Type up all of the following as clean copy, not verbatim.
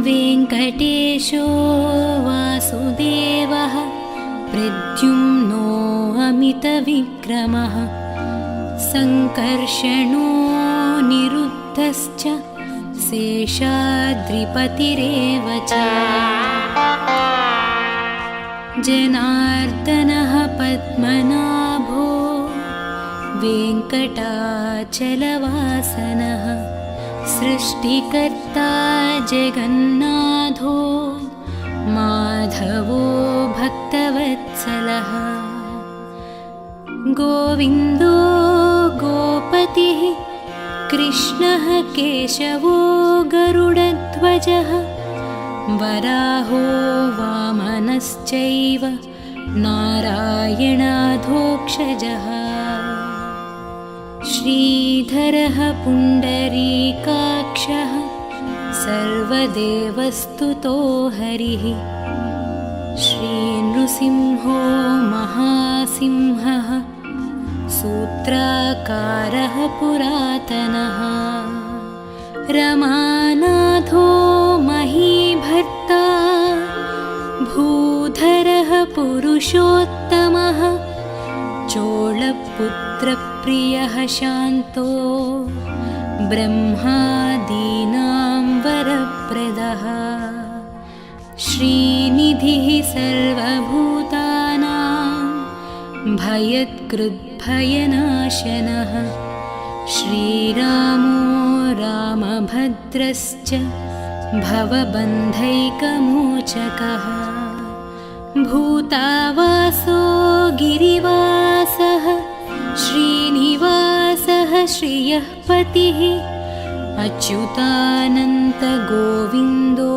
वेङ्कटेशो वासुदेवः प्रद्युम्नो अमितविक्रमः सङ्कर्षणो निरुद्धश्च शेषाद्रिपतिरेव च जनार्दनः पद्मनाभो वेङ्कटाचलवासनः सृष्टिकर्ता जगन्नाथो माधवो भक्तवत्सलः गोविन्दो गोपतिः कृष्णः केशवो गरुडध्वजः वराहो वामनश्चैव नारायणाधोक्षजः श्रीधरः पुण्डरीकाक्षः सर्वदेवस्तुतो हरिः श्रीनृसिंहो महासिंहः सूत्राकारः पुरातनः रमानाथो महीभर्ता भूधरः पुरुषोत्तमः चोळपुत्रप्रियः शान्तो ब्रह्मादीनां वरप्रदः श्रीनिधिः सर्वभूतानां भयत्कृद्भयनाशनः श्रीरामो रामभद्रश्च भवबन्धैकमोचकः भूतावासो गिरिवासः श्रीनिवासः श्रियः पतिः अच्युतानन्तगोविन्दो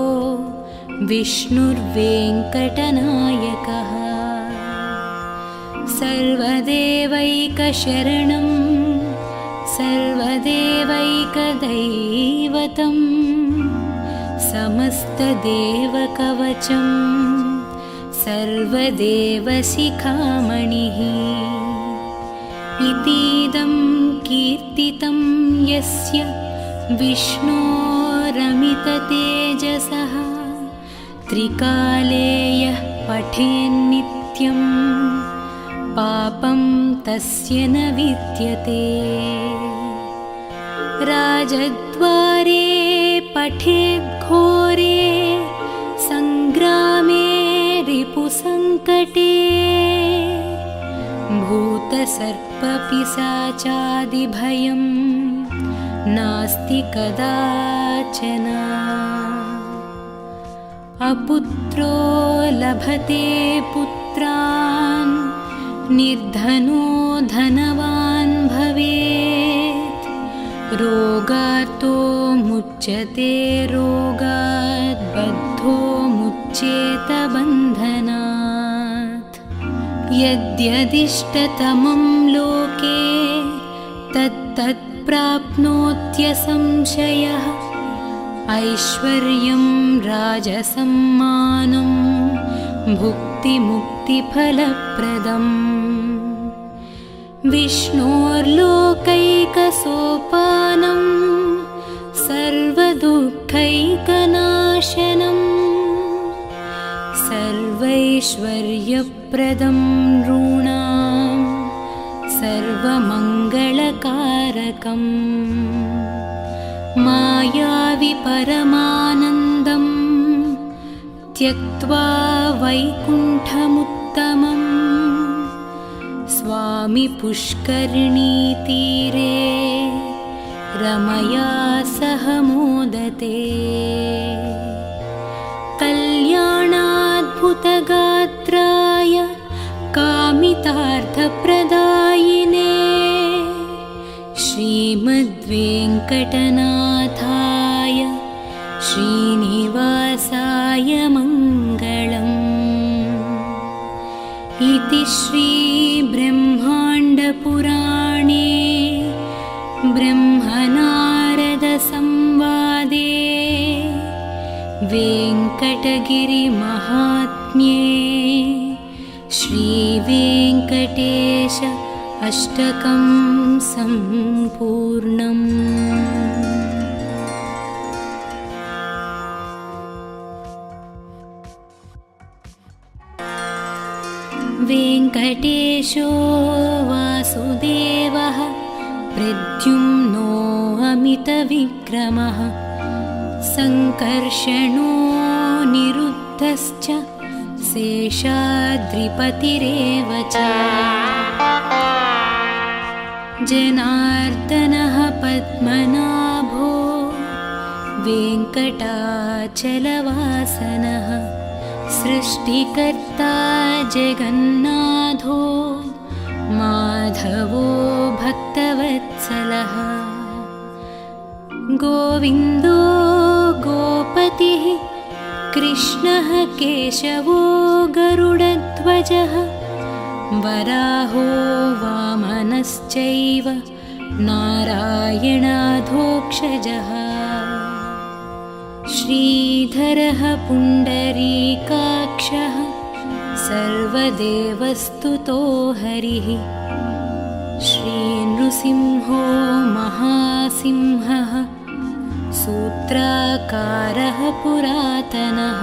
विष्णुर्वेङ्कटनायकः सर्वदेवैकशरणं सर्वदेवैकदैवतं समस्तदेवकवचं सर्वदेवशिखामणिः इतीदं कीर्तितं यस्य विष्णोरमिततेजसः त्रिकाले यः पठेन्नित्यं पापं तस्य न विद्यते राजद्वारे पठेद्घोरे सङ्ग्रामे रिपुसङ्कटे भूतसर्पपिशाचादिभयं नास्ति कदाचन अपुत्रो लभते पुत्रान् निर्धनो धनवान् भवेत् रोगार्तो मुच्यते रोगात् बद्धो मुच्येत बन्धनात् यद्यदिष्टतमं लोके तत्तत् प्राप्नोत्यसंशयः ऐश्वर्यं राजसम्मानं भुक्तिमुक्तिफलप्रदम् विष्णोर्लोकैकसोपानं सर्वदुःखैकनाशनं सर्वैश्वर्यप्रदं नॄणां सर्वमङ्गलकारकम् मायावि परमानन्दं त्यक्त्वा वैकुण्ठमुत्तमं स्वामि पुष्करिणीतीरे रमया सह मोदते कल्याणाद्भुतगात्राय कामितार्थप्रदायिने श्रीमद्वेङ्कटनाथाय श्रीनिवासाय मङ्गलम् इति श्रीब्रह्माण्डपुराणे ब्रह्मनारदसंवादे वेङ्कटगिरिमहात्म्ये श्रीवेङ्कटेश अष्टकं सम्पूर्णम्। वेङ्कटेशो वासुदेवः प्रद्युम्नो अमितविक्रमः सङ्कर्षणो निरुद्धश्च शेषाद्रिपतिरेव च जनार्दनः पद्मनाभो वेङ्कटाचलवासनः सृष्टिकर्ता जगन्नाथो माधवो भक्तवत्सलः गोविन्दो गोपतिः कृष्णः केशवो गरुडध्वजः वराहो वामनश्चैव नारायणाधोक्षजः श्रीधरः पुण्डरीकाक्षः सर्वदेवस्तुतो हरिः श्रीनृसिंहो महासिंहः सूत्राकारः पुरातनः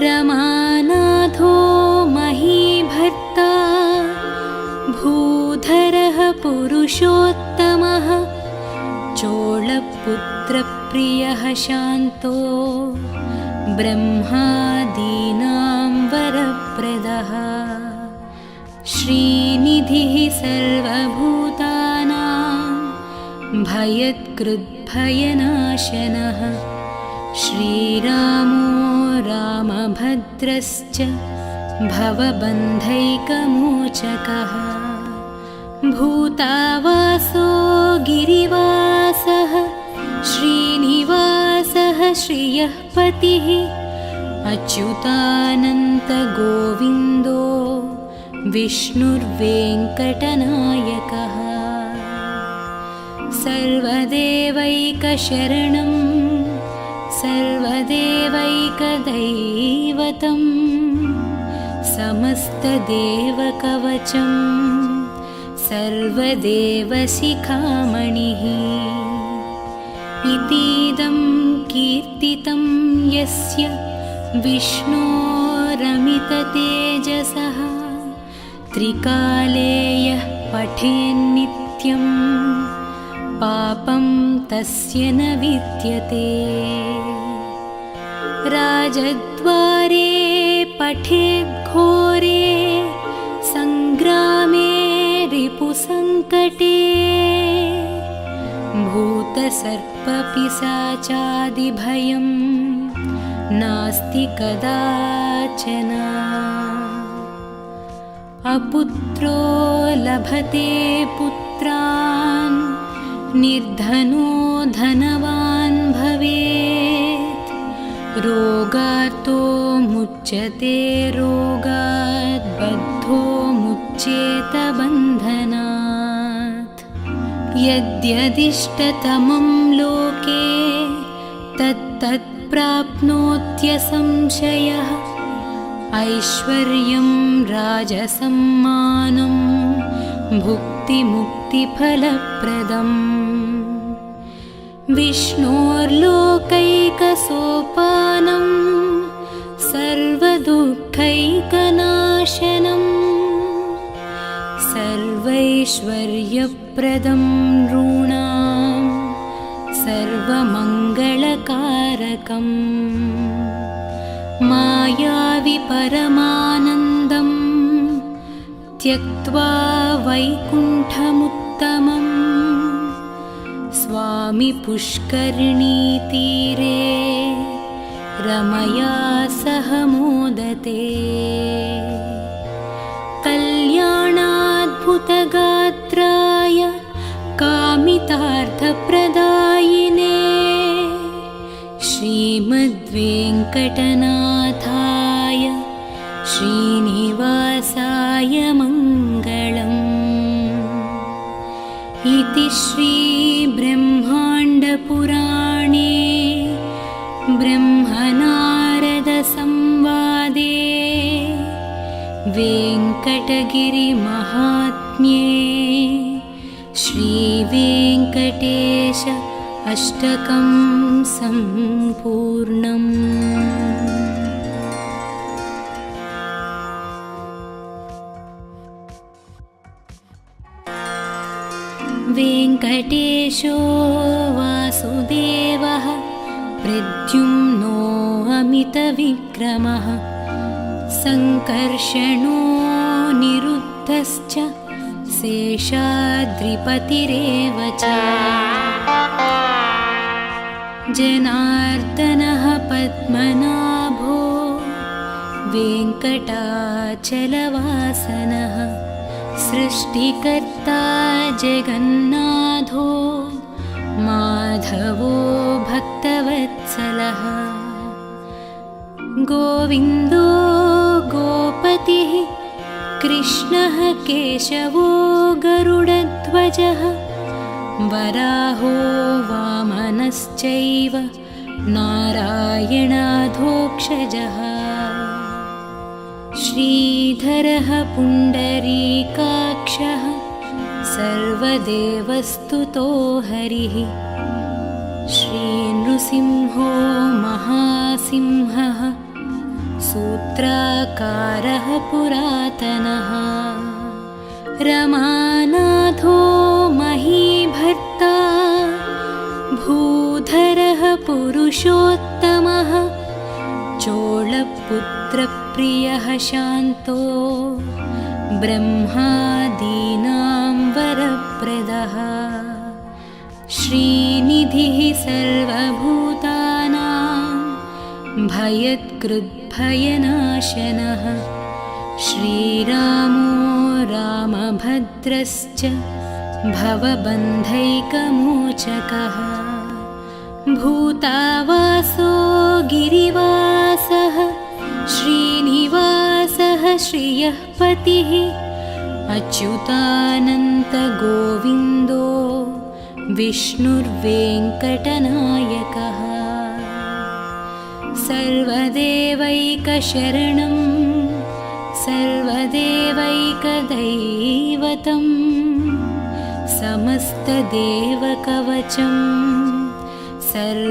रमानाथो महीभर्ता भूधरः पुरुषोत्तमः चोळपुत्रप्रियः शान्तो ब्रह्मादीनां वरप्रदः श्रीनिधिः सर्वभूतानां भयत्कृद्भयनाशनः श्रीरामो रामभद्रश्च भवबन्धैकमोचकः भूतावासो गिरिवासः श्रीनिवासः श्रियः पतिः अच्युतानन्तगोविन्दो विष्णुर्वेङ्कटनायकः सर्वदेवैकशरणं सर्वदेवैकदैवतं समस्तदेवकवचं सर्वदेवशिखामणिः इतीदं कीर्तितं यस्य विष्णोरमिततेजसः त्रिकाले यः पठेन्नित्यं पापं तस्य न विद्यते राजद्वारे पठेद्घोरे सङ्ग्रामे रिपुसङ्कटे भूतसर्पपिशाचादिभयं नास्ति कदाचन अपुत्रो लभते पुत्रान् निर्धनो धनवान् भवेत् रोगार्तो मुच्यते रोगात् बद्धो मुच्येत बन्धनात् यद्यदिष्टतमं लोके तत्तत् प्राप्नोत्यसंशयः ऐश्वर्यं राजसम्मानं भुक्तिमुक्तिफलप्रदम् विष्णोर्लोकैकसोपानं सर्वदुःखैकनाशनं सर्वैश्वर्यप्रदं नॄणां सर्वमङ्गलकारकम् मायावि परमानन्दं त्यक्त्वा वैकुण्ठमुत्तमं स्वामि पुष्करिणीतीरे रमया सह मोदते कल्याणाद्भुतगात्राय कामितार्थप्रदायिने श्रीमद्वेङ्कटनाथाय श्रीनिवासाय मङ्गलम् इति श्रीब्रह्माण्डपुराणे ब्रह्मनारदसंवादे वेङ्कटगिरिमहात्म्ये श्रीवेङ्कटेश अष्टकं सम्पूर्णम्। वेङ्कटेशो वासुदेवः प्रद्युम्नो अमितविक्रमः सङ्कर्षणो निरुद्धश्च शेषाद्रिपतिरेव च जनार्दनः पद्मनाभो वेङ्कटाचलवासनः सृष्टिकर्ता जगन्नाथो माधवो भक्तवत्सलः गोविन्दो गोपतिः कृष्णः केशवो गरुडध्वजः वराहो वामनश्चैव नारायणाधोक्षजः श्रीधरः पुण्डरीकाक्षः सर्वदेवस्तुतो हरिः श्रीनृसिंहो महासिंहः सूत्राकारः पुरातनः रमानाथो महीभर्ता भूधरः पुरुषोत्तमः चोळपुत्रप्रियः शान्तो ब्रह्मादीनां वरप्रदः श्रीनिधिः सर्वभूतानां भयत्कृद्भयनाशनः श्रीरामो रामभद्रश्च भवबन्धैकमोचकः भूतावासो गिरिवासः श्रीनिवासः श्रियः पतिः अच्युतानन्तगोविन्दो विष्णुर्वेङ्कटनायकः सर्वदेवैकशरणं सर्वदेवैकदैवतं समस्तदेवकवचं सर्वदेवशिखामणिः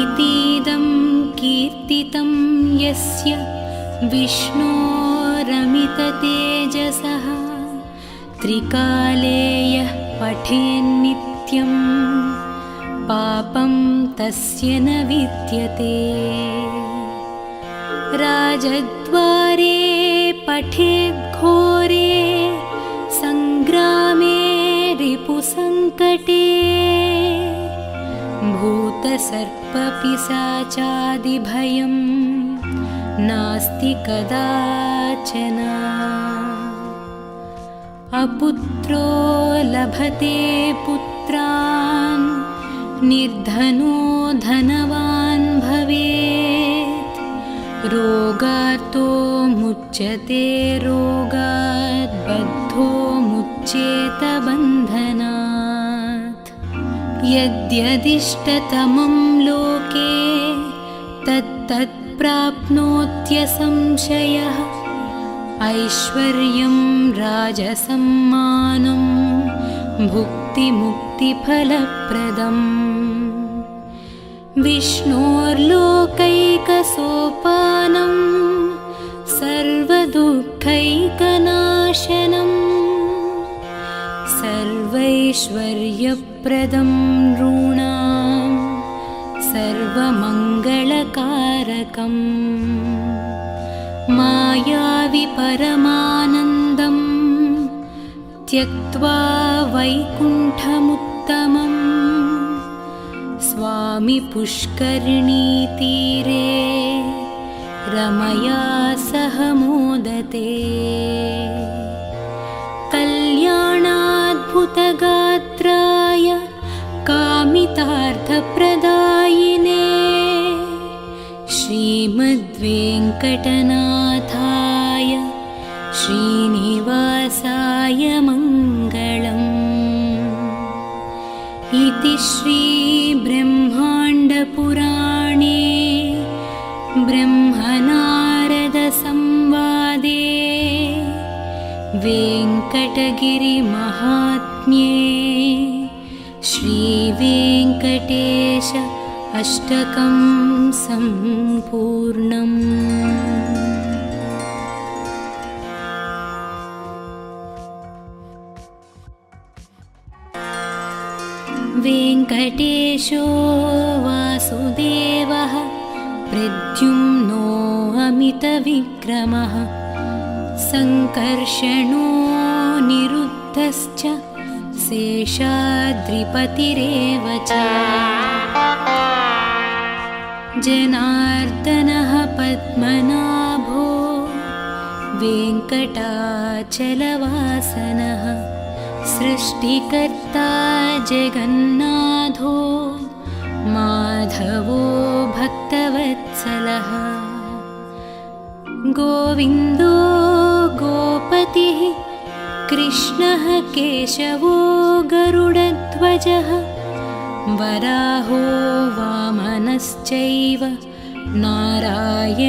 इतीदं कीर्तितं यस्य विष्णोरमिततेजसः त्रिकाले यः पठेन्नित्यं पापं तस्य न विद्यते राजद्वारे पठेद्घोरे सङ्ग्रामे रिपुसङ्कटे भूतसर्पपिशाचादिभयं नास्ति कदाचन अपुत्रो लभते पुत्रान् निर्धनो धनवान् भवेत् रोगार्तो मुच्यते रोगात् बद्धो मुच्येत बन्धनात् यद्यदिष्टतमं लोके तत्तत् प्राप्नोत्यसंशयः ऐश्वर्यं राजसम्मानं भुक्तिमुक्तिफलप्रदम् विष्णोर्लोकैकसोपानं सर्वदुःखैकनाशनं सर्वैश्वर्यप्रदं नॄणां सर्वमङ्गलकारकम् मायावि परमानन्दं त्यक्त्वा वैकुण्ठमुत्तमं स्वामि पुष्करिणीतीरे रमया सह मोदते कल्याणाद्भुतगात्राय कामितार्थप्रदायिने श्रीमद्वेङ्कटनाथाय श्रीनिवासाय मङ्गलम् इति श्रीब्रह्माण्डपुराणे ब्रह्मनारदसंवादे वेङ्कटगिरिमहात्म्ये श्रीवेङ्कटेश अष्टकं सम्पूर्णम्। वेङ्कटेशो वासुदेवः प्रद्युम्नो अमितविक्रमः सङ्कर्षणो निरुद्धश्च शेषाद्रिपतिरेव च जनार्दनः पद्मनाभो वेङ्कटाचलवासनः सृष्टिकर्ता जगन्नाथो माधवो भक्तवत्सलः गोविन्दो गोपतिः कृष्णः केशवो गरुडध्वजः वराहो वामनश्चैव नारायणाधोक्षजः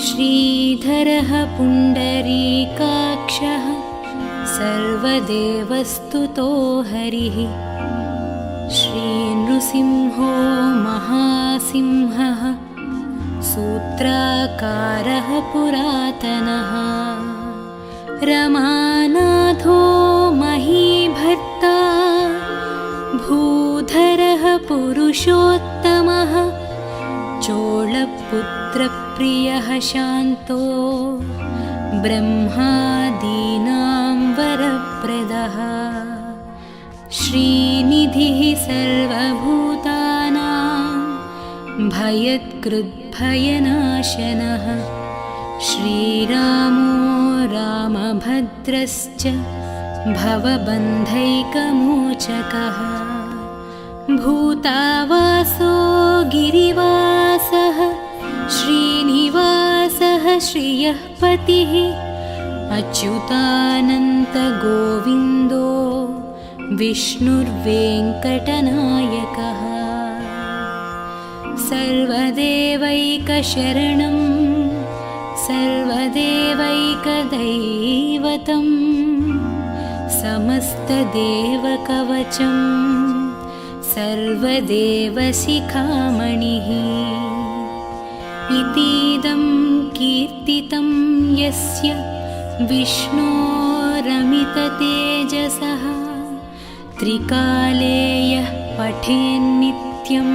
श्रीधरः पुण्डरीकाक्षः सर्वदेवस्तुतो हरिः श्रीनृसिंहो महासिंहः सूत्राकारः पुरातनः रमानाथो महीभर्ता भूधरः पुरुषोत्तमः चोळपुत्रप्रियः शान्तो ब्रह्मादीनां वरप्रदः श्रीनिधिः सर्वभूतानां भयत्कृद्भयनाशनः श्रीरामो रामभद्रश्च भवबन्धैकमोचकः भूतावासो गिरिवासः श्रीनिवासः श्रियः पतिः अच्युतानन्तगोविन्दो विष्णुर्वेङ्कटनायकः सर्वदेवैकशरणं सर्वदेवैकदैवतं समस्तदेवकवचं सर्वदेवशिखामणिः इतीदं कीर्तितं यस्य विष्णोरमिततेजसः त्रिकाले यः पठेन्नित्यं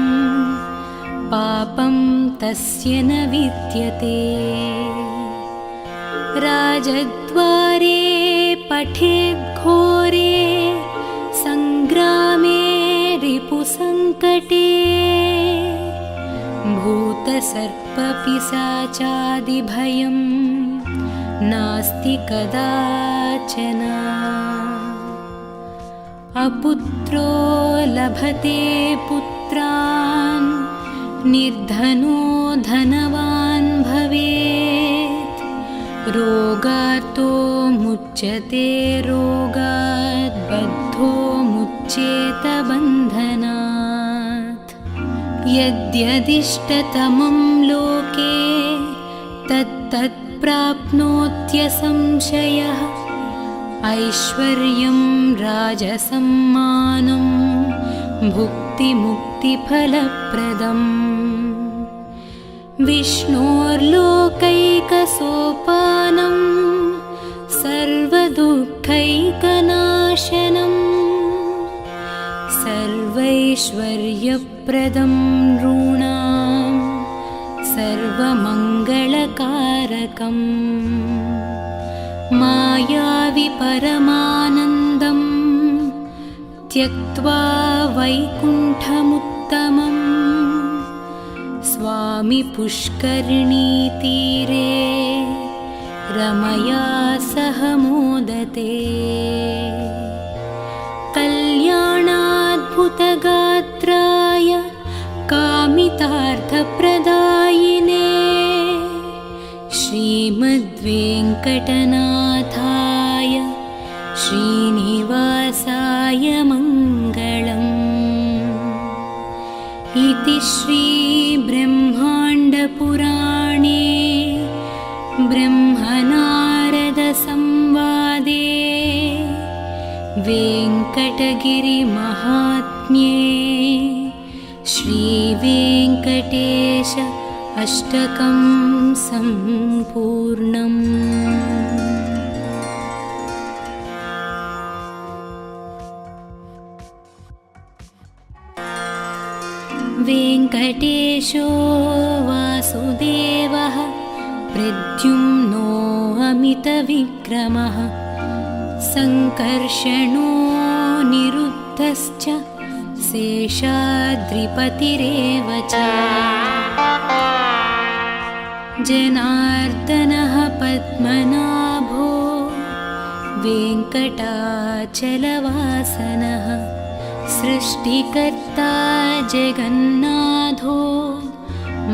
पापं तस्य न विद्यते राजद्वारे पठेद्घोरे सङ्ग्रामे रिपुसङ्कटे भूतसर्पपिशाचादिभयं नास्ति कदाचन अपुत्रो लभते पुत्रान् निर्धनो धनवान् भवेत् रोगार्तो मुच्यते रोगात् बद्धो मुच्येत बन्धनात् यद्यदिष्टतमं लोके तत्तत् प्राप्नोत्यसंशयः ऐश्वर्यं राजसम्मानं भुक्तिमुक्तिफलप्रदम् विष्णोर्लोकैकसोपानं सर्वदुःखैकनाशनं सर्वैश्वर्यप्रदं नॄणां सर्वमङ्गलकारकम् मायावि परमानन्दं त्यक्त्वा वैकुण्ठमुत्तमम् स्वामि पुष्करिणीतीरे रमया सह मोदते कल्याणाद्भुतगात्राय कामितार्थप्रदायिने श्रीमद्वेङ्कटनाथाय श्रीनिवासाय मङ्गलम् इति श्रीब्रह्माण्डपुराणे ब्रह्मनारदसंवादे वेङ्कटगिरिमहात्म्ये श्रीवेङ्कटेश अष्टकं सम्पूर्णम्। वेङ्कटेशो वासुदेवः प्रद्युम्नो अमितविक्रमः सङ्कर्षणो निरुद्धश्च शेषाद्रिपतिरेव च जनार्दनः पद्मनाभो वेङ्कटाचलवासनः सृष्टिकर्ता जगन्नाथो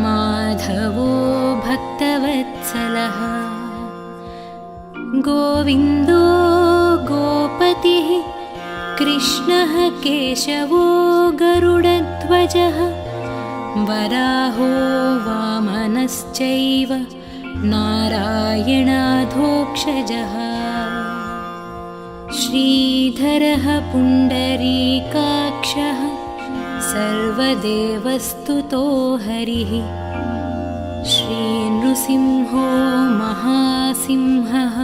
माधवो भक्तवत्सलः गोविन्दो गोपतिः कृष्णः केशवो गरुडध्वजः वराहो वामनश्चैव नारायणाधोक्षजः श्रीधरः पुण्डरीकाक्षः सर्वदेवस्तुतो हरिः श्रीनृसिंहो महासिंहः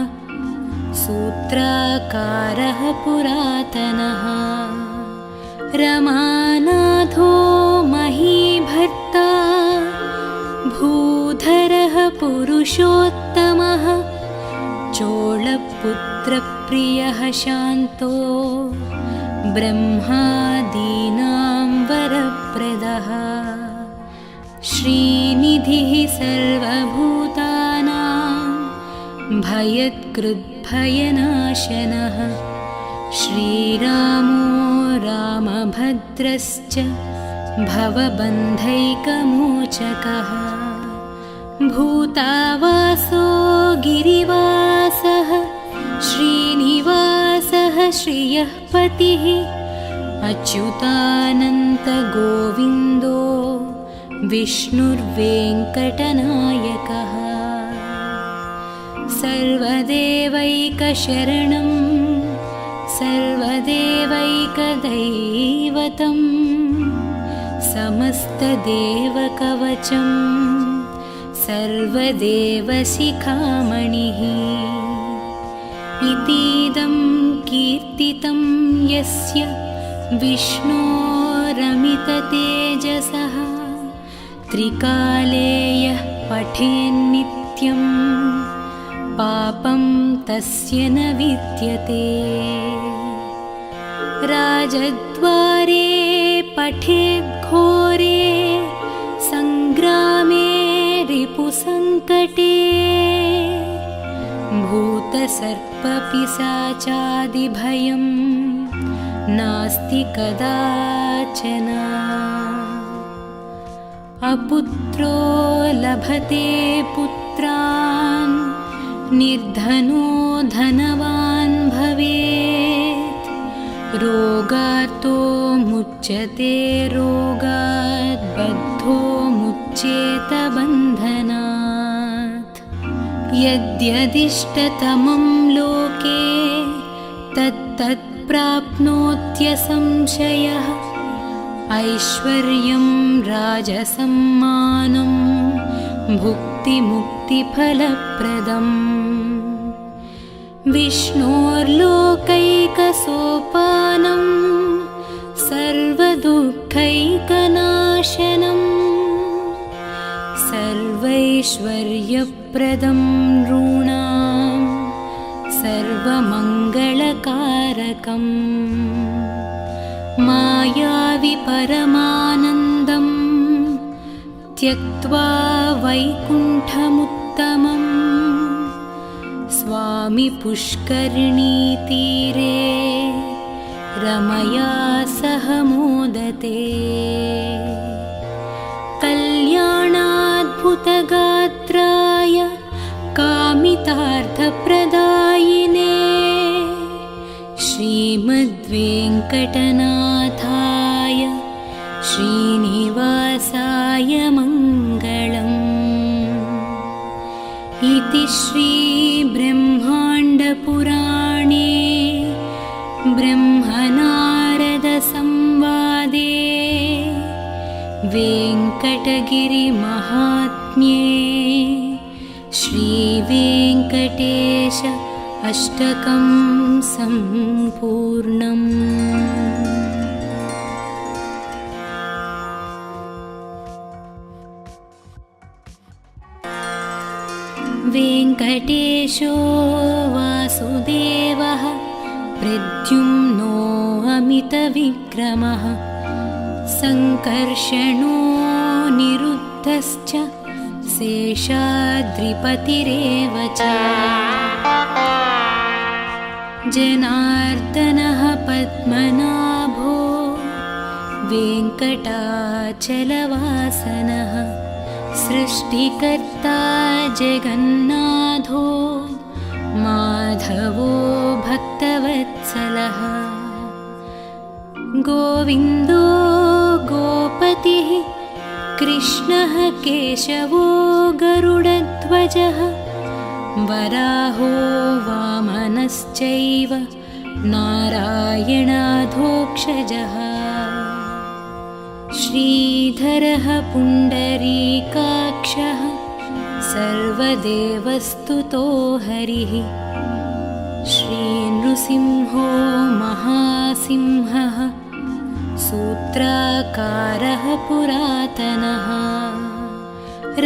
सूत्राकारः पुरातनः रमानाथो महीभर्ता भूधरः पुरुषोत्तमः चोळपुत्रप्रियः शान्तो ब्रह्मादीनां वरप्रदः श्रीनिधिः सर्वभूतानां भयत्कृद्भयनाशनः श्रीरामो रामभद्रश्च भवबन्धैकमोचकः भूतावासो गिरिवासः श्रीनिवासः श्रियः पतिः अच्युतानन्तगोविन्दो विष्णुर्वेङ्कटनायकः सर्वदेवैकशरणं सर्वदेवैकदैवतं समस्तदेवकवचं सर्वदेवशिखामणिः इतीदं कीर्तितं यस्य विष्णोरमिततेजसः त्रिकाले यः पठेन्नित्यं पापं तस्य न विद्यते राजद्वारे पठेद्घोरे सङ्ग्रामे रिपुसङ्कटे भूतसर्पपिशाचादिभयं नास्ति कदाचन अपुत्रो लभते पुत्रान् निर्धनो धनवान् भवेत् रोगार्तो मुच्यते रोगात् बद्धो मुच्येत बन्धनात् यद्यदिष्टतमं लोके तत्तत् प्राप्नोत्यसंशयः ऐश्वर्यं राजसम्मानं भुक्तिमुक्तिफलप्रदम् विष्णोर्लोकैकसोपानं सर्वदुःखैकनाशनं सर्वैश्वर्यप्रदं नॄणां सर्वमङ्गलकारकम् मायावि परमानन्दं त्यक्त्वा वैकुण्ठमुत्तमं स्वामि पुष्करिणीतीरे रमया सह मोदते कल्याणाद्भुतगात्राय कामितार्थप्रदायिने श्रीमद्वेङ्कटनाथाय श्रीनिवासाय मङ्गलम् इति श्रीब्रह्माण्डपुराणे ब्रह्मनारदसंवादे वेङ्कटगिरिमहात्म्ये श्रीवेङ्कटेश अष्टकं सम्पूर्णम्। गिरीशो वासुदेवः प्रद्युम्नो अमितविक्रमः सङ्कर्षणो निरुद्धश्च शेषाद्रिपतिरेव च जनार्दनः पद्मनाभो वेङ्कटाचलवासनः सृष्टिकर्ता जगन्नाथो माधवो भक्तवत्सलः गोविन्दो गोपतिः कृष्णः केशवो गरुडध्वजः वराहो वामनश्चैव नारायणाधोक्षजः श्रीधरः पुण्डरीकाक्षः सर्वदेवस्तुतो हरिः श्रीनृसिंहो महासिंहः सूत्राकारः पुरातनः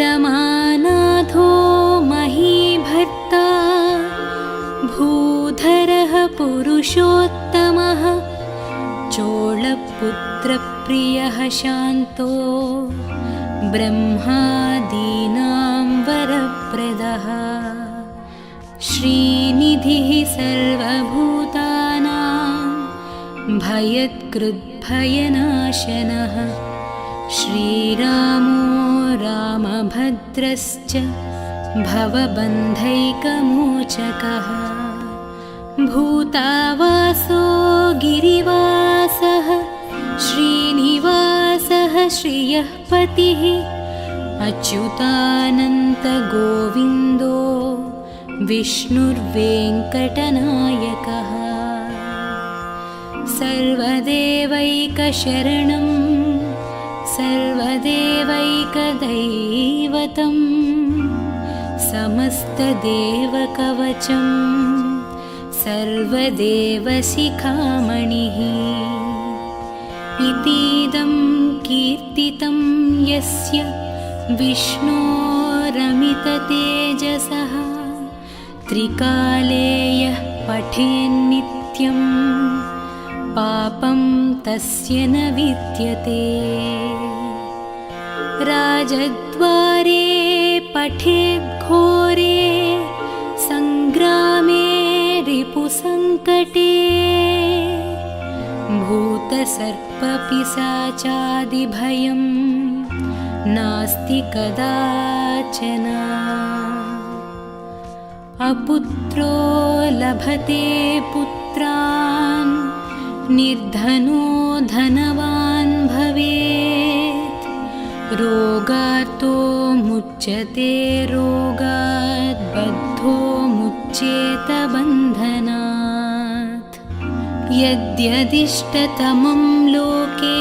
रमानाथो महीभर्ता भूधरः पुरुषोत्तमः चोळपुत्रप्रियः शान्तो ब्रह्मादीनां वरप्रदः श्रीनिधिः सर्वभूतानां भयत्कृद्भयनाशनः श्रीरामो रामभद्रश्च भवबन्धैकमोचकः भूतावासो गिरिवासः श्रीनिवासः श्रियः पतिः अच्युतानन्तगोविन्दो विष्णुर्वेङ्कटनायकः सर्वदेवैकशरणं सर्वदेवैकदैवतं समस्तदेवकवचं सर्वदेवशिखामणिः इतीदं कीर्तितं यस्य विष्णोरमिततेजसः त्रिकाले यः पठेन्नित्यं पापं तस्य न विद्यते राजद्वारे पठेद्घोरे सङ्ग्रामे रिपुसङ्कटे भूतसर्पपिशाचादिभयं नास्ति कदाचन अपुत्रो लभते पुत्रान् निर्धनो धनवान् भवेत् रोगार्तो मुच्यते रोगात् बद्धो मुच्येत बन्धनात् यद्यदिष्टतमं लोके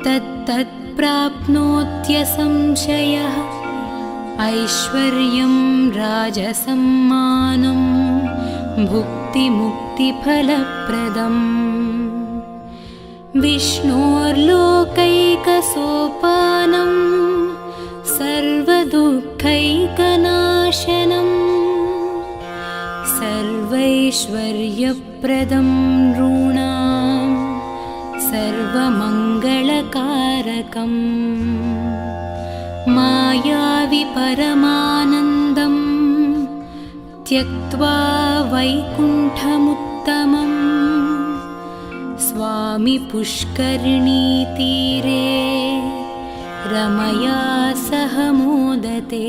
तत्तत् प्राप्नोत्यसंशयः ऐश्वर्यं राजसम्मानं भुक्तिमुक्तिफलप्रदम् विष्णोर्लोकैकसोपानं सर्वदुःखैकनाशनं सर्वैश्वर्यप्रदं नॄणां सर्वमङ्गलकारकम् मायावि परमानन्दं त्यक्त्वा वैकुण्ठमुत्तमम् स्वामि पुष्करिणीतीरे रमया सह मोदते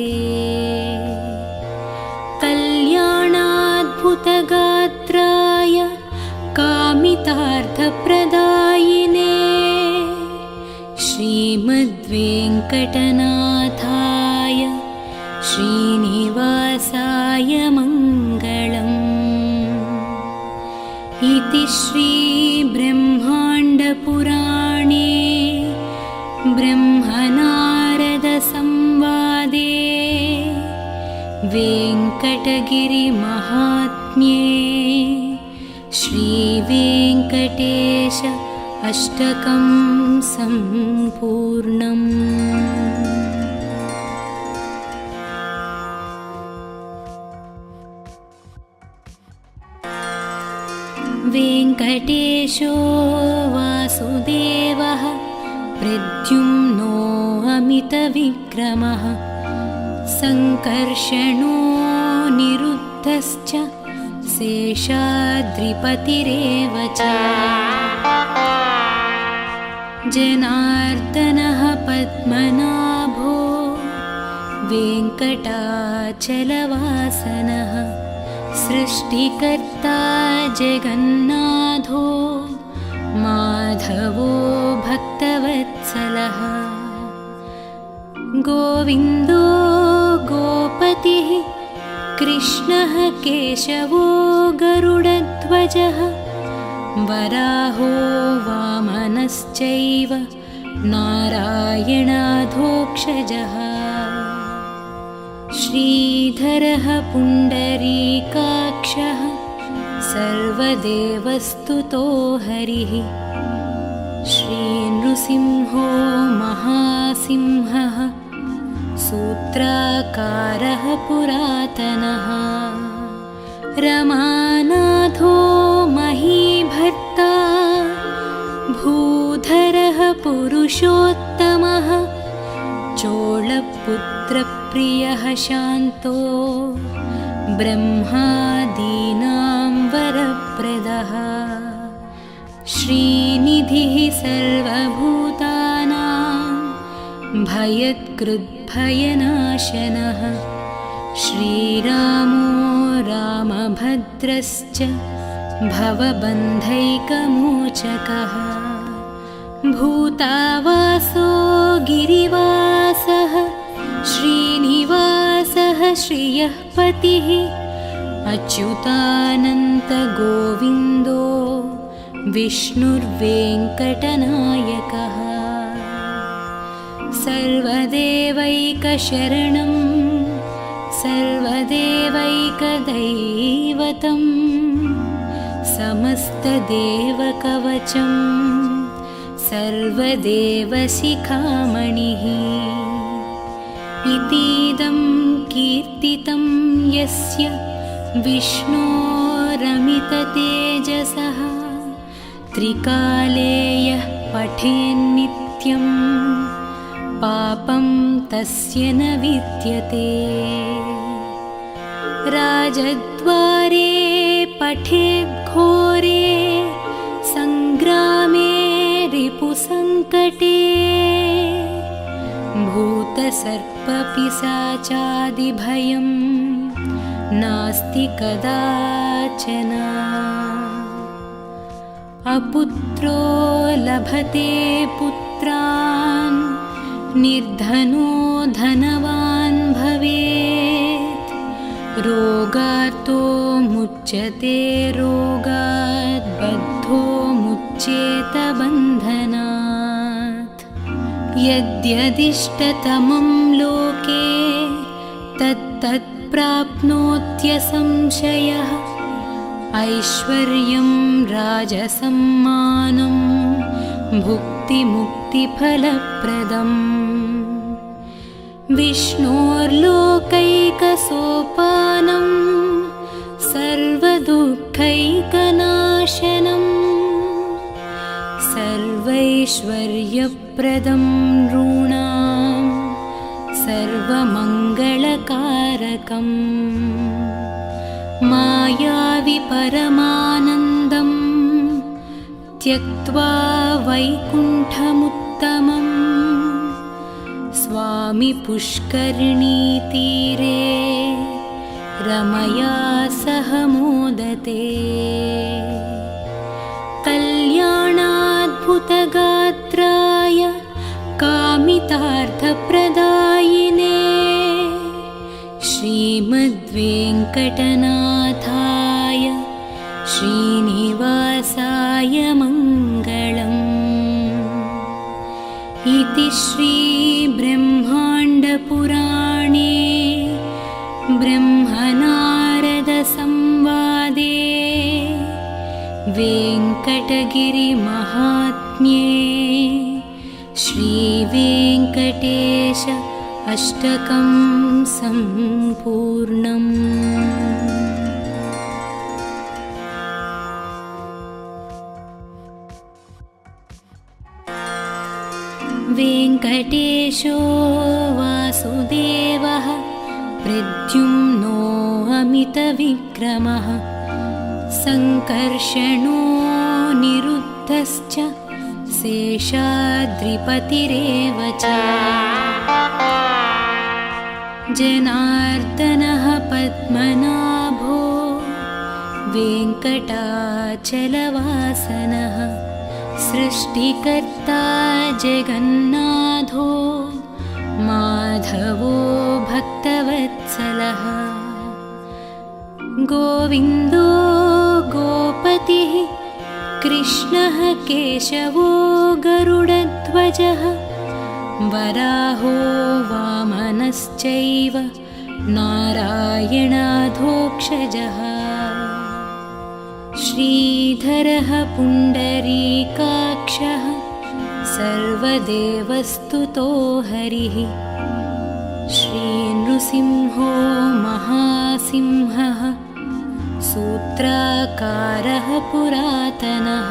कल्याणाद्भुतगात्राय कामितार्थप्रदायिने श्रीमद्वेङ्कटनाथाय श्रीनिवासाय मङ्गलम् इति श्रीब्रह्माण्डपुराणे ब्रह्मनारदसंवादे वेङ्कटगिरिमहात्म्ये श्रीवेङ्कटेश अष्टकं सम्पूर्णम्। वेङ्कटेशो वासुदेवः प्रद्युम्नो अमितविक्रमः सङ्कर्षणो निरुद्धश्च शेषाद्रिपतिरेव च जनार्दनः पद्मनाभो वेङ्कटाचलवासनः सृष्टिकर्ता जगन्नाथो माधवो भक्तवत्सलः गोविन्दो गोपतिः कृष्णः केशवो गरुडध्वजः वराहो वामनश्चैव नारायणाधोक्षजः श्रीधरः पुण्डरीकाक्षः सर्वदेवस्तुतो हरिः श्रीनृसिंहो महासिंहः सूत्राकारः पुरातनः रमानाथो महीभर्ता भूधरः पुरुषोत्तमः चोळपुत्रप्रियः शान्तो ब्रह्मादीनां वरप्रदः श्रीनिधिः सर्वभूतानां भयत्कृद्भयनाशनः श्रीरामो रामभद्रश्च भवबन्धैकमोचकः भूतावासो गिरिवासः श्रीनिवासः श्रियः पतिः अच्युतानन्तगोविन्दो विष्णुर्वेङ्कटनायकः सर्वदेवैकशरणं सर्वदेवैकदैवतं समस्तदेवकवचं सर्वदेवशिखामणिः इतीदं कीर्तितं यस्य विष्णोरमिततेजसः त्रिकाले यः पठेन्नित्यं पापं तस्य न विद्यते राजद्वारे पठेद्घोरे सङ्ग्रामे रिपुसङ्कटे भूतसर्पपिशाचादिभयं नास्ति कदाचन अपुत्रो लभते पुत्रान् निर्धनो धनवान् भवेत् रोगार्तो मुच्यते रोगात् बद्धो मुच्येत बन्धनात् यद्यदिष्टतमं लोके तत्तत् प्राप्नोत्यसंशयः ऐश्वर्यं राजसम्मानं भुक्तिमुक्तिफलप्रदम् विष्णोर्लोकैकसोपानं सर्वदुःखैकनाशनं सर्वैश्वर्यप्रदं नॄणां सर्वमङ्गलकारकम् मायावि परमानन्दं त्यक्त्वा वैकुण्ठमुत्तमं स्वामि पुष्करिणीतीरे रमया सह मोदते कल्याणाद्भुतगात्राय कामितार्थप्रदायिने श्रीमद्वेङ्कटनाथाय श्रीनिवासाय मङ्गलम् इति श्रीब्रह्माण्डपुराणे ब्रह्मनारदसंवादे वेङ्कटगिरिमहात्म्ये श्रीवेङ्कटेश अष्टकं सम्पूर्णम्। वेङ्कटेशो वासुदेवः प्रद्युम्नो अमितविक्रमः सङ्कर्षणो निरुद्धश्च शेषाद्रिपतिरेव च जनार्दनः पद्मनाभो वेङ्कटाचलवासनः सृष्टिकर्ता जगन्नाथो माधवो भक्तवत्सलः गोविन्दो गोपतिः कृष्णः केशवो गरुडध्वजः वराहो वामनश्चैव नारायणाधोक्षजः श्रीधरः पुण्डरीकाक्षः सर्वदेवस्तुतो हरिः श्रीनृसिंहो महासिंहः सूत्राकारः पुरातनः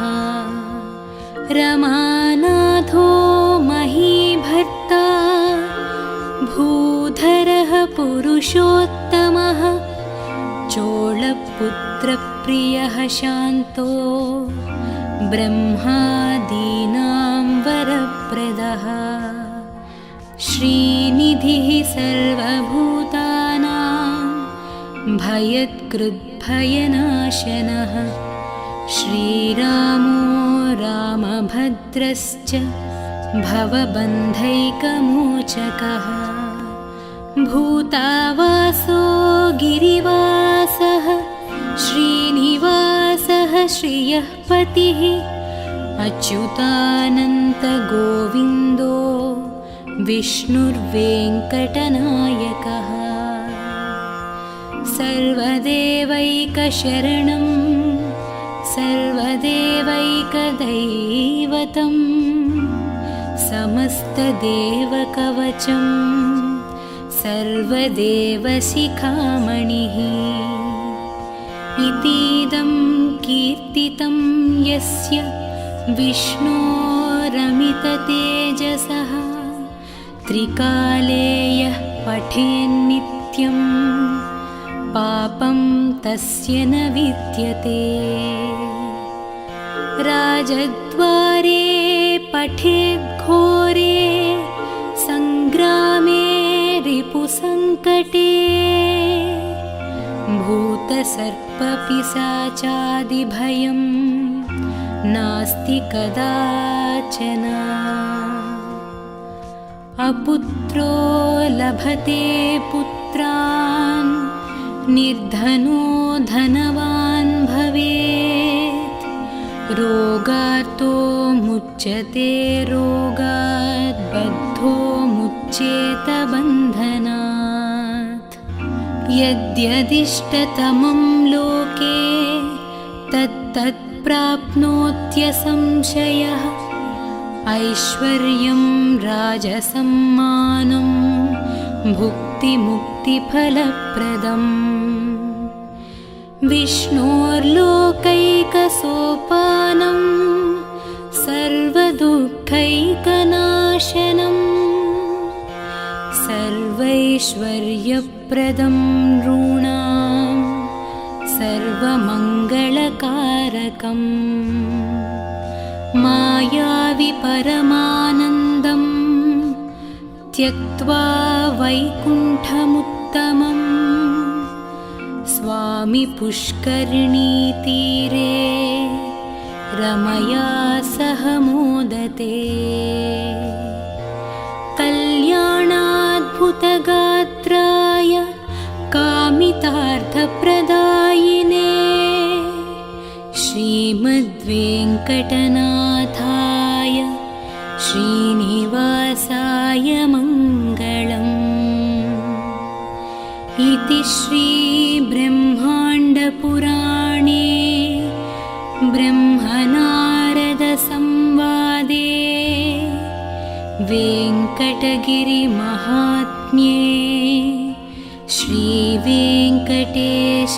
रमानाथो महीभर्ता भूधरः पुरुषोत्तमः चोळपुत्रप्रियः शान्तो ब्रह्मादीनां वरप्रदः श्रीनिधिः सर्वभूतानां भयत्कृद्भयनाशनः श्रीरामो रामभद्रश्च भवबन्धैकमोचकः भूतावासो गिरिवासः श्रीनिवासः श्रियः पतिः अच्युतानन्तगोविन्दो विष्णुर्वेङ्कटनायकः सर्वदेवैकशरणं सर्वदेवैकदैवतं समस्तदेवकवचं सर्वदेवशिखामणिः इतीदं कीर्तितं यस्य विष्णोरमिततेजसः त्रिकाले यः पठेन्नित्यं पापं तस्य न विद्यते राजद्वारे पठेद्घोरे सङ्ग्रामे रिपुसङ्कटे भूतसर्पपिशाचादिभयं नास्ति कदाचन अपुत्रो लभते पुत्रान् निर्धनो धनवान् भवेत् रोगार्तो मुच्यते रोगात् बद्धो मुच्येत बन्धनात् यद्यदिष्टतमं लोके तत्तत् प्राप्नोत्यसंशयः ऐश्वर्यं राजसम्मानं भुक्तिमुक्तिफलप्रदम् विष्णोर्लोकैकसोपानं सर्वदुःखैकनाशनं सर्वैश्वर्यप्रदं नॄणां सर्वमङ्गलकारकम् मायावि परमानन्दं त्यक्त्वा वैकुण्ठमुत्तमं स्वामि पुष्करिणीतीरे रमया सह मोदते कल्याणाद्भुतगात्राय कामितार्थप्रदायिने श्रीमद्वेङ्कटनाथाय श्रीनिवासाय मङ्गलम् इति श्रीब्रह्माण्डपुराणे ब्रह्मनारदसंवादे वेङ्कटगिरिमहात्म्ये श्रीवेङ्कटेश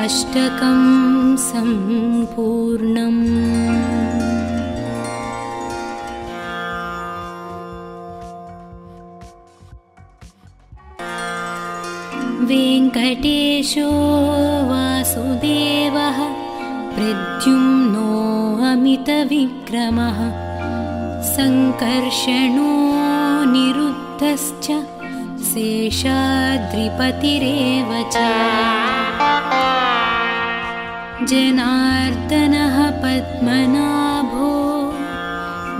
अष्टकं सम्पूर्णम्। ईशो वासुदेवः प्रद्युम्नो अमितविक्रमः सङ्कर्षणो निरुद्धश्च शेषाद्रिपतिरेव च जनार्दनः पद्मनाभो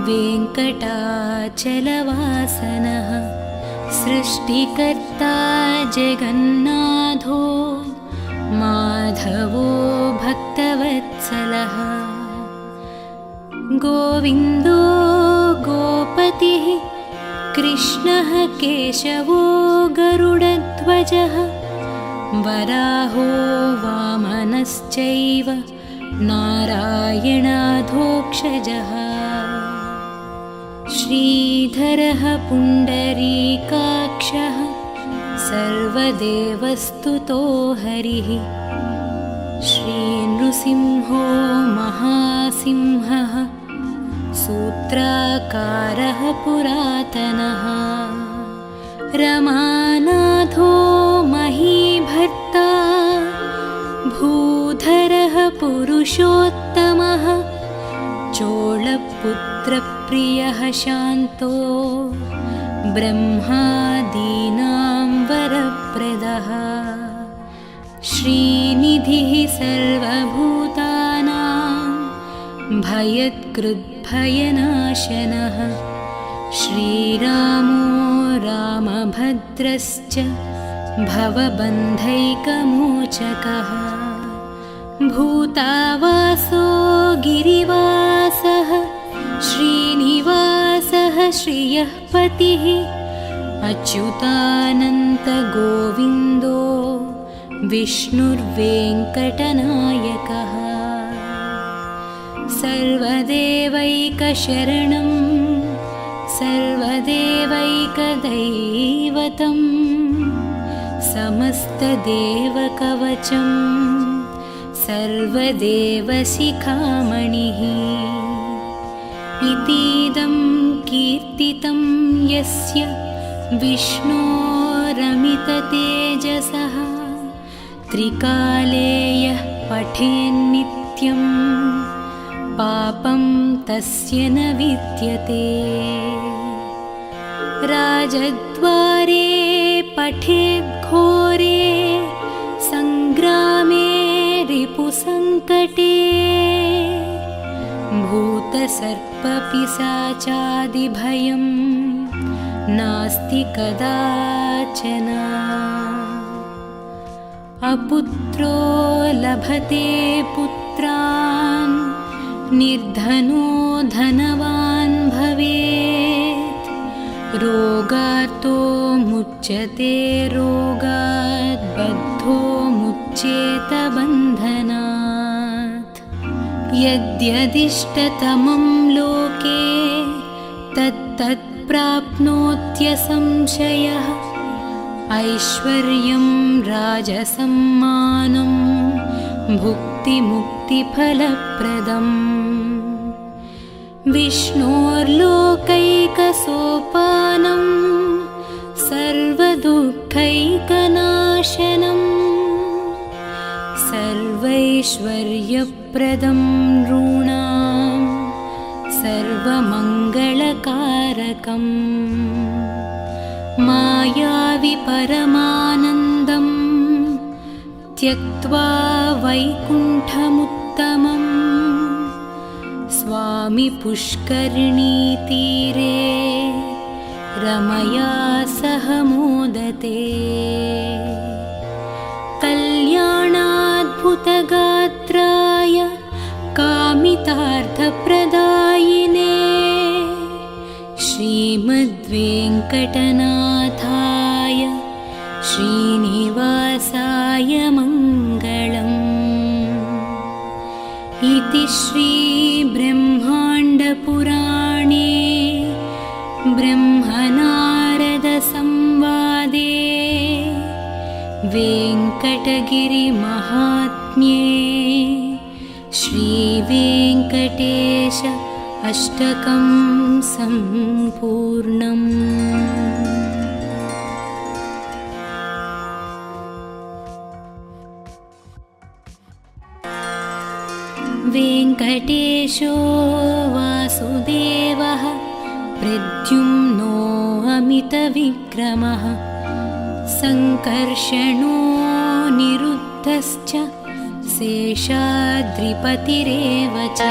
वेङ्कटाचलवासनः सृष्टिकर्ता जगन्नाथो माधवो भक्तवत्सलः गोविन्दो गोपतिः कृष्णः केशवो गरुडध्वजः वराहो वामनश्चैव नारायणाधोक्षजः श्रीधरः पुण्डरीकाक्षः सर्वदेवस्तुतो हरिः श्रीनृसिंहो महासिंहः सूत्राकारः पुरातनः रमानाथो महीभर्ता भूधरः पुरुषोत्तमः चोळपुत्रप्रियः शान्तो ब्रह्मादीनां वरप्रदः श्रीनिधिः सर्वभूतानां भयत्कृद्भयनाशनः श्रीरामो रामभद्रश्च भवबन्धैकमोचकः भूतावासो गिरिवासः श्रीनिवासः श्रियः पतिः अच्युतानन्तगोविन्दो विष्णुर्वेङ्कटनायकः सर्वदेवैकशरणं सर्वदेवैकदैवतं समस्तदेवकवचं सर्वदेवशिखामणिः इतीदं कीर्तितं यस्य विष्णोरमिततेजसः त्रिकाले यः पठेन्नित्यं पापं तस्य न विद्यते राजद्वारे पठेद्घोरे सङ्ग्रामे रिपुसङ्कटे भूतसर्पपिशाचादिभयं नास्ति कदाचन अपुत्रो लभते पुत्रान् निर्धनो धनवान् भवेत् रोगार्तो मुच्यते रोगात् बद्धो मुच्येत बन्धनात् यद्यदिष्टतमं लोके तत्तत् प्राप्नोत्यसंशयः ऐश्वर्यं राजसम्मानं भुक्तिमुक्तिफलप्रदम् विष्णोर्लोकैकसोपानं सर्वदुःखैकनाशनं सर्वैश्वर्यप्रदं नृणां सर्वमङ्गलकारकम् मायावि परमानन्दं त्यक्त्वा वैकुण्ठमुत्तमम् स्वामी पुष्करिणीतीरे रमया सह मोदते कल्याणाद्भुतगात्राय कामितार्थप्रदायिने श्रीमद्वेङ्कटनाथाय श्रीनिवासाय मङ्गलम् इति श्रीब्रह्माण्डपुराणे ब्रह्मनारदसंवादे वेङ्कटगिरिमहात्म्ये श्रीवेङ्कटेश अष्टकं सम्पूर्णम्। वेङ्कटेशो वासुदेवः प्रद्युम्नो अमितविक्रमः सङ्कर्षणो निरुद्धश्च शेषाद्रिपतिरेव च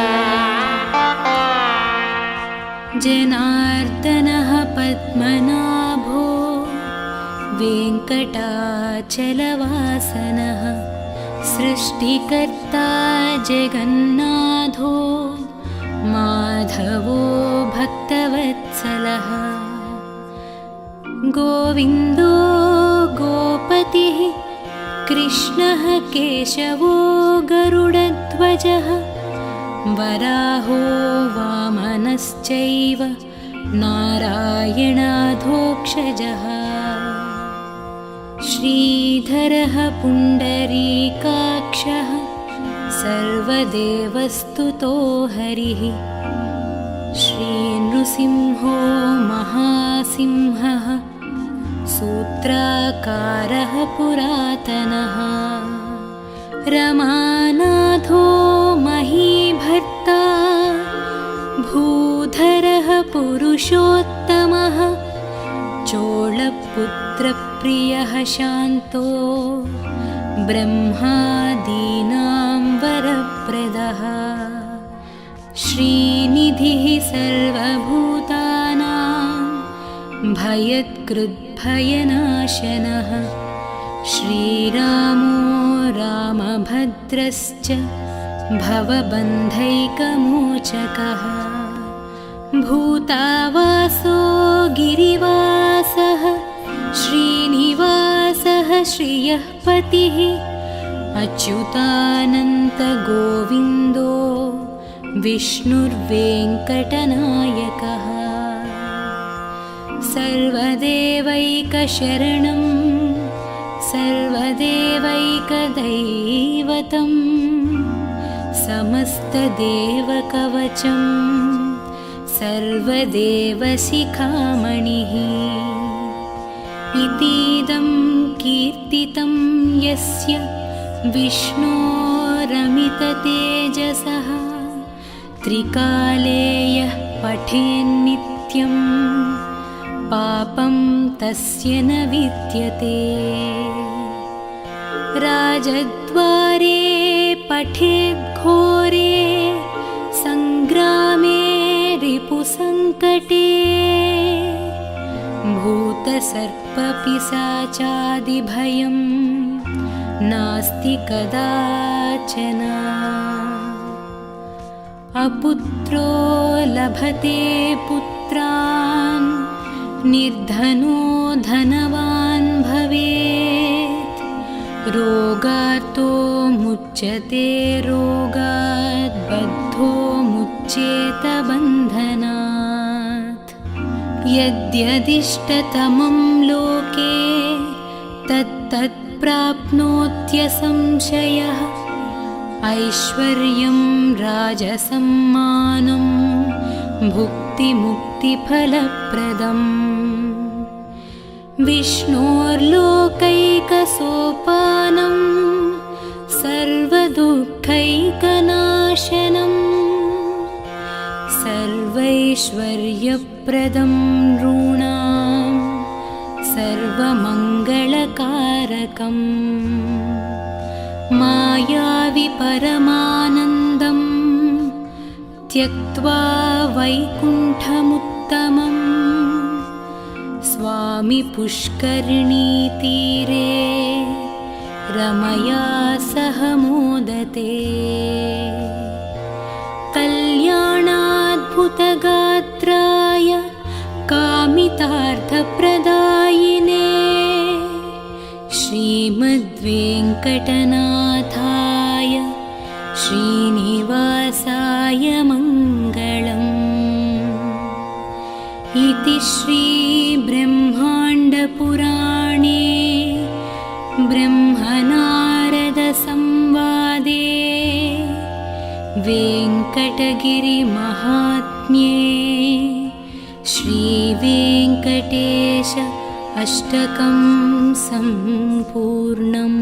जनार्दनः पद्मनाभो वेङ्कटाचलवासनः सृष्टिकर्ता जगन्नाथो माधवो भक्तवत्सलः गोविन्दो गोपतिः कृष्णः केशवो गरुडध्वजः वराहो वामनश्चैव नारायणाधोक्षजः श्रीधरः पुण्डरीकाक्षः सर्वदेवस्तुतो हरिः श्रीनृसिंहो महासिंहः सूत्राकारः पुरातनः रमानाथो महीभर्ता भूधरः पुरुषोत्तमः चोळपुत्रप्रियः शान्तो ब्रह्मादीनां वरप्रदः श्रीनिधिः सर्वभूतानां भयत्कृद्भयनाशनः श्रीरामो रामभद्रश्च भवबन्धैकमोचकः भूतावासो गिरिवासः श्रीनिवासः श्रियः पतिः अच्युतानन्तगोविन्दो विष्णुर्वेङ्कटनायकः सर्वदेवैकशरणं सर्वदेवैकदैवतं समस्तदेवकवचं सर्वदेवशिखामणिः इतीदं कीर्तितं यस्य विष्णोरमिततेजसः त्रिकाले यः पठेन्नित्यं पापं तस्य न विद्यते राजद्वारे पठेद्घोरे सङ्ग्रामे रिपुसङ्कटे भूतसर्पपिशाचादिभयं नास्ति कदाचन अपुत्रो लभते पुत्रान् निर्धनो धनवान् भवेत् रोगार्तो मुच्यते रोगात् बद्धो मुच्येत बन्धनात् यद्यदिष्टतमं लोके तत्तत् प्राप्नोत्यसंशयः ऐश्वर्यं राजसम्मानं भुक्तिमुक्तिफलप्रदम् विष्णोर्लोकैकसोपानं सर्वदुःखैकनाशनं सर्वैश्वर्यप्रदं नॄणां सर्वमङ्गलकारकम् मायावि परमानन्दं त्यक्त्वा वैकुण्ठमुत्तमं स्वामि पुष्करिणीतीरे रमया सह मोदते कल्याणाद्भुतगात्राय कामितार्थप्रदायिने श्रीमद्वेङ्कटनाथाय श्रीनिवासाय मङ्गलम् इति श्रीब्रह्माण्डपुराणे ब्रह्मनारदसंवादे वेङ्कटगिरिमहात्म्ये श्रीवेङ्कटेश अष्टकं सम्पूर्णम्।